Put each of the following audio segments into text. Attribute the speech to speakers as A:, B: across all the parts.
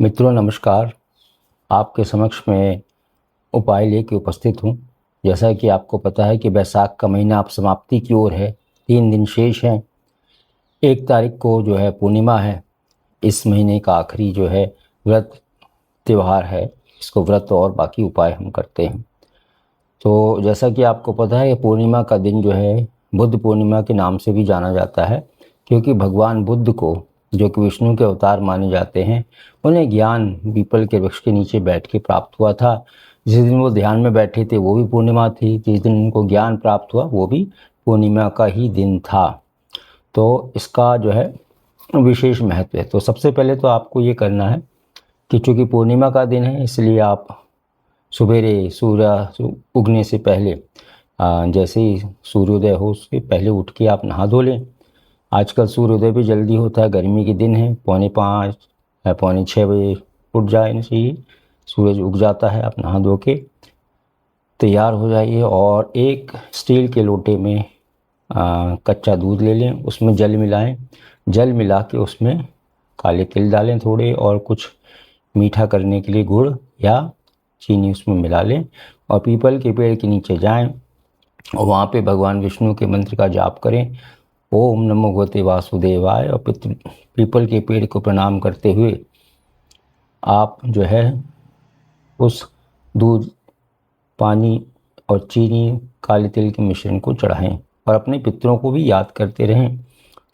A: मित्रों नमस्कार। आपके समक्ष में उपाय लेके उपस्थित हूँ। जैसा कि आपको पता है कि बैसाख का महीना अब समाप्ति की ओर है। 3 दिन शेष हैं। 1 तारीख को जो है पूर्णिमा है। इस महीने का आखिरी जो है व्रत त्यौहार है। इसको व्रत और बाकी उपाय हम करते हैं। तो जैसा कि आपको पता है पूर्णिमा का दिन जो है बुद्ध पूर्णिमा के नाम से भी जाना जाता है, क्योंकि भगवान बुद्ध को, जो कि विष्णु के अवतार माने जाते हैं, उन्हें ज्ञान पीपल के वृक्ष के नीचे बैठ के प्राप्त हुआ था। जिस दिन वो ध्यान में बैठे थे वो भी पूर्णिमा थी। जिस दिन उनको ज्ञान प्राप्त हुआ वो भी पूर्णिमा का ही दिन था। तो इसका जो है विशेष महत्व है। तो सबसे पहले तो आपको ये करना है कि चूँकि पूर्णिमा का दिन है, इसलिए आप सवेरे सूर्य उगने से पहले, जैसे ही सूर्योदय हो उसके पहले उठ के आप नहा धो लें। आजकल सूर्योदय भी जल्दी होता है, गर्मी के दिन है, 5:45 या 5:45 बजे उठ जाना चाहिए। सूरज उग जाता है, आप नहा धो के तैयार हो जाइए और एक स्टील के लोटे में कच्चा दूध ले लें, उसमें जल मिलाएं। जल मिला के उसमें काले तिल डालें थोड़े, और कुछ मीठा करने के लिए गुड़ या चीनी उसमें मिला लें, और पीपल के पेड़ के नीचे जाएं और वहाँ पे भगवान विष्णु के मंत्र का जाप करें, ओम नमो भगवते वासुदेवाय, और पीपल के पेड़ को प्रणाम करते हुए आप जो है उस दूध, पानी और चीनी, काले तिल के मिश्रण को चढ़ाएं और अपने पितरों को भी याद करते रहें।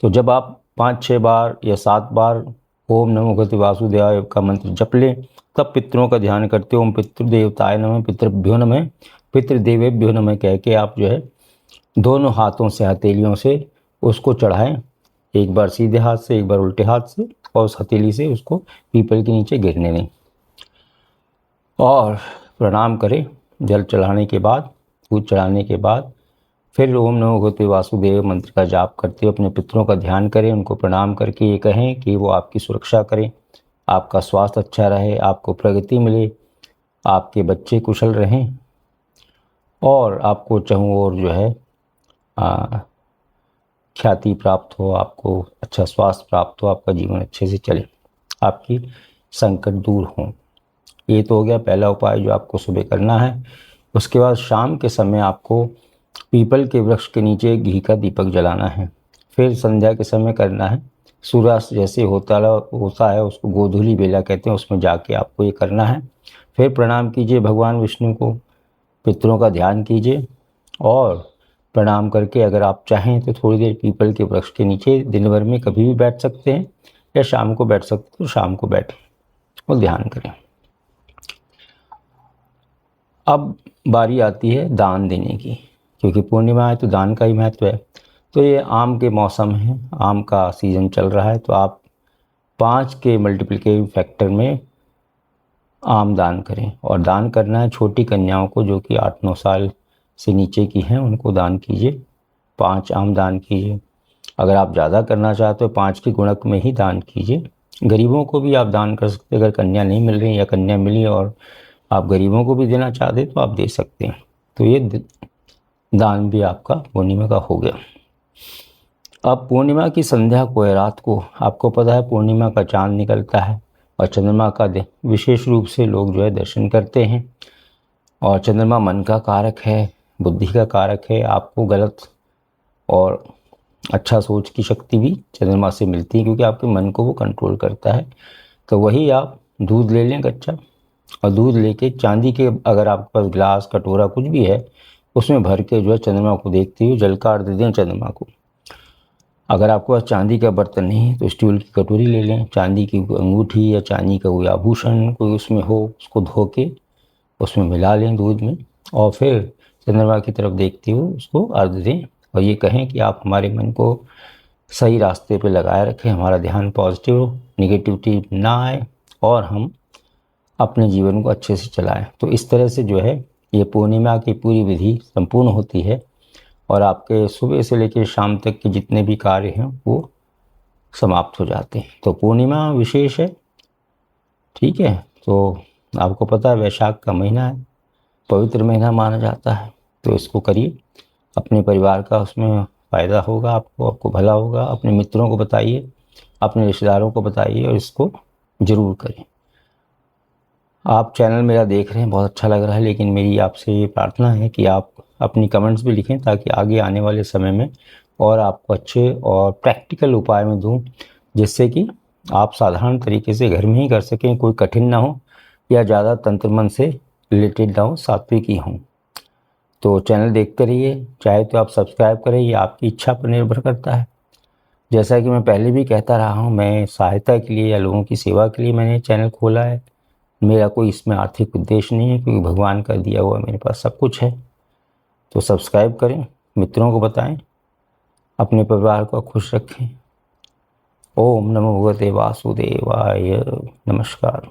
A: तो जब आप 5-6 बार या 7 बार ओम नमो भगवते वासुदेवाय का मंत्र जप लें, तब पितरों का ध्यान करते ओम पितृदेवताय नमः, पितृभ्यो नमः, पितृदेवेभ्यो नमः कह के आप जो है दोनों हाथों से, हथेलियों से उसको चढ़ाएं। एक बार सीधे हाथ से, एक बार उल्टे हाथ से, और उस हथेली से उसको पीपल के नीचे गिरने दें और प्रणाम करें। जल चढ़ाने के बाद, दूध चढ़ाने के बाद फिर ओम नमो भगवते वासुदेव मंत्र का जाप करते हुए अपने पितरों का ध्यान करें। उनको प्रणाम करके ये कहें कि वो आपकी सुरक्षा करें, आपका स्वास्थ्य अच्छा रहे, आपको प्रगति मिले, आपके बच्चे कुशल रहें और आपको चाहूँ और जो है ख्याति प्राप्त हो, आपको अच्छा स्वास्थ्य प्राप्त हो, आपका जीवन अच्छे से चले, आपकी संकट दूर हों। ये तो हो गया पहला उपाय जो आपको सुबह करना है। उसके बाद शाम के समय आपको पीपल के वृक्ष के नीचे घी का दीपक जलाना है। फिर संध्या के समय करना है, सूर्यास्त जैसे होता है उसको गोधूली बेला कहते हैं, उसमें जाके आपको ये करना है। फिर प्रणाम कीजिए भगवान विष्णु को, पितरों का ध्यान कीजिए और प्रणाम करके अगर आप चाहें तो थोड़ी देर पीपल के वृक्ष के नीचे दिन भर में कभी भी बैठ सकते हैं, या शाम को बैठ सकते हैं तो शाम को बैठें और ध्यान करें। अब बारी आती है दान देने की, क्योंकि पूर्णिमा है तो दान का ही महत्व है। तो ये आम के मौसम है, आम का सीज़न चल रहा है, तो आप 5 के मल्टीप्लिकेटिव फैक्टर में आम दान करें। और दान करना है छोटी कन्याओं को, जो कि 8-9 साल से नीचे की हैं, उनको दान कीजिए। 5 आम दान कीजिए। अगर आप ज़्यादा करना चाहते हो 5 की गुणक में ही दान कीजिए। गरीबों को भी आप दान कर सकते हैं, अगर कन्या नहीं मिल रही या कन्या मिली और आप गरीबों को भी देना चाहते तो आप दे सकते हैं। तो ये दान भी आपका पूर्णिमा का हो गया। अब पूर्णिमा की संध्या को या रात को, आपको पता है पूर्णिमा का चांद निकलता है और चंद्रमा का दिन विशेष रूप से लोग जो है दर्शन करते हैं। और चंद्रमा मन का कारक है, बुद्धि का कारक है। आपको गलत और अच्छा सोच की शक्ति भी चंद्रमा से मिलती है, क्योंकि आपके मन को वो कंट्रोल करता है। तो वही आप दूध ले लें कच्चा, और दूध लेके चांदी के, अगर आपके पास गिलास कटोरा कुछ भी है, उसमें भर के जो है चंद्रमा को देखते हुए जल का अर्घ्य दें चंद्रमा को। अगर आपके पास चांदी का बर्तन नहीं है तो स्टील की कटोरी ले लें, चांदी की अंगूठी या चांदी का कोई आभूषण कोई उसमें हो, उसको धो के उसमें मिला लें दूध में, और फिर चंद्रमा की तरफ देखते हुए उसको अर्घ्य दें और ये कहें कि आप हमारे मन को सही रास्ते पे लगाए रखें, हमारा ध्यान पॉजिटिव हो, निगेटिविटी ना आए और हम अपने जीवन को अच्छे से चलाएं। तो इस तरह से जो है ये पूर्णिमा की पूरी विधि संपूर्ण होती है और आपके सुबह से लेकर शाम तक के जितने भी कार्य हैं वो समाप्त हो जाते हैं। तो पूर्णिमा विशेष है, ठीक है। तो आपको पता है वैशाख का महीना है, पवित्र महीना माना जाता है, तो इसको करिए। अपने परिवार का उसमें फ़ायदा होगा, आपको भला होगा। अपने मित्रों को बताइए, अपने रिश्तेदारों को बताइए और इसको ज़रूर करें। आप चैनल मेरा देख रहे हैं, बहुत अच्छा लग रहा है, लेकिन मेरी आपसे ये प्रार्थना है कि आप अपनी कमेंट्स भी लिखें ताकि आगे आने वाले समय में और आपको अच्छे और प्रैक्टिकल उपाय में दूँ, जिससे कि आप साधारण तरीके से घर में ही कर सकें, कोई कठिन ना हो या ज़्यादा तंत्र मन से रिलेटेड ना हो, सात्विक ही हों। तो चैनल देखते रहिए, चाहे तो आप सब्सक्राइब करें, ये आपकी इच्छा पर निर्भर करता है। जैसा कि मैं पहले भी कहता रहा हूँ, मैं सहायता के लिए या लोगों की सेवा के लिए मैंने चैनल खोला है। मेरा कोई इसमें आर्थिक उद्देश्य नहीं है, क्योंकि भगवान का दिया हुआ मेरे पास सब कुछ है। तो सब्सक्राइब करें, मित्रों को बताएं, अपने परिवार को खुश रखें। ओम नमो भगवते वासुदेवाय। नमस्कार।